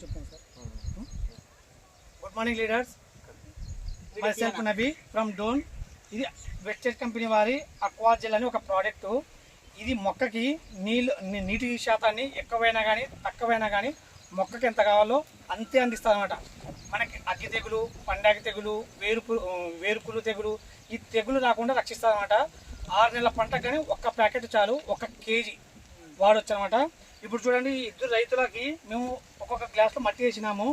చెప్పండి sir. Good morning leaders, myself Nabi from Dhone. ఇది wastage company వారి అక్వాజెల్ అని ఒక ప్రోడక్టు. ఇది మొక్కకి నీటి శాతాన్ని ఎక్కువైనా కానీ తక్కువైనా కానీ మొక్కకి ఎంత కావాలో అంతే అందిస్తుంది అనమాట. మనకి అగ్గి తెగులు, పండాగి తెగులు, వేరుకులు తెగులు, ఈ తెగులు రాకుండా రక్షిస్తుంది అనమాట. 6 నెలల పంటకు కానీ ఒక్క ప్యాకెట్ చాలు, 1 కేజీ వాడొచ్చు అనమాట. ఇప్పుడు చూడండి, 2 రైతులకి మేము ఒక్కొక్క గ్లాస్లో మట్టి వేసినాము,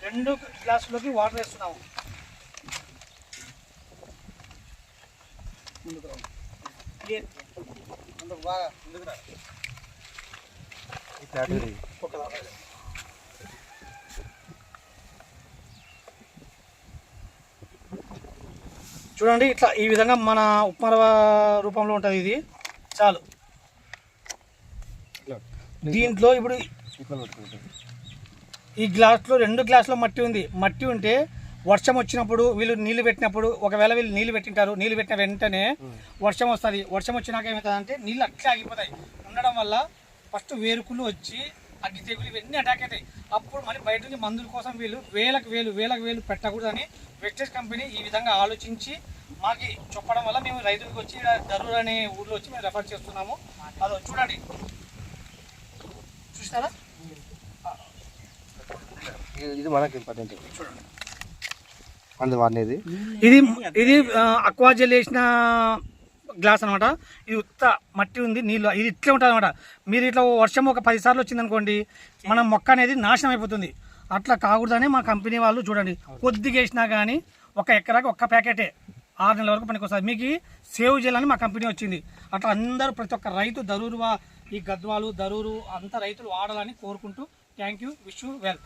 2 గ్లాసులోకి వాటర్ వేస్తున్నాము. బాగా ముందుకు రా. చూడండి, ఇట్లా ఈ విధంగా మన ఉప్మా రూపంలో ఉంటుంది. ఇది చాలు. దీంట్లో ఇప్పుడు ఈ గ్లాస్లో 2 గ్లాసులో మట్టి ఉంది. మట్టి ఉంటే వర్షం వచ్చినప్పుడు వీళ్ళు నీళ్లు పెట్టినప్పుడు, ఒకవేళ వీళ్ళు నీళ్లు పెట్టింటారు, నీళ్లు పెట్టిన వెంటనే వర్షం వస్తుంది. వర్షం వచ్చినాక ఏమవుతుందంటే నీళ్ళు అట్లే ఆగిపోతాయి. ఉండడం వల్ల ఫస్ట్ వేరుకులు వచ్చి అగ్గి తెగులు ఇవన్నీ అటాక్ అవుతాయి. అప్పుడు మళ్ళీ బయట నుంచి మందుల కోసం వీళ్ళు వేలకు వేలు పెట్టకూడదని వెస్టేజ్ కంపెనీ ఈ విధంగా ఆలోచించి మాకు చెప్పడం వల్ల మేము రైతులకు వచ్చి దరూర్ అనే ఊర్లో వచ్చి మేము రెఫర్ చేస్తున్నాము. అది చూడండి, చూస్తారా? ఇది మనకి ఇంపార్టెంట్. చూడండి, ఇది అక్వాజెల్ వేసిన గ్లాస్ అనమాట. ఇది ఉత్త మట్టి ఉంది, నీళ్ళు ఇది ఇట్లే ఉంటుంది అనమాట. మీరు ఇట్లా వర్షం ఒక 10 సార్లు వచ్చిందనుకోండి, మన మొక్క అనేది నాశనం అయిపోతుంది. అట్లా కాకూడదని మా కంపెనీ వాళ్ళు చూడండి, కొద్దిగా వేసినా కానీ 1 ఎకరాకి 1 ప్యాకెటే 6 నెలల వరకు పనికి వస్తుంది. మీకు సేవ్ చేయాలని మా కంపెనీ వచ్చింది. అట్లా అందరూ ప్రతి ఒక్క రైతు దరూరు, ఈ గద్వాలు దరూరు అంతా రైతులు వాడాలని కోరుకుంటూ thank you, wish you well.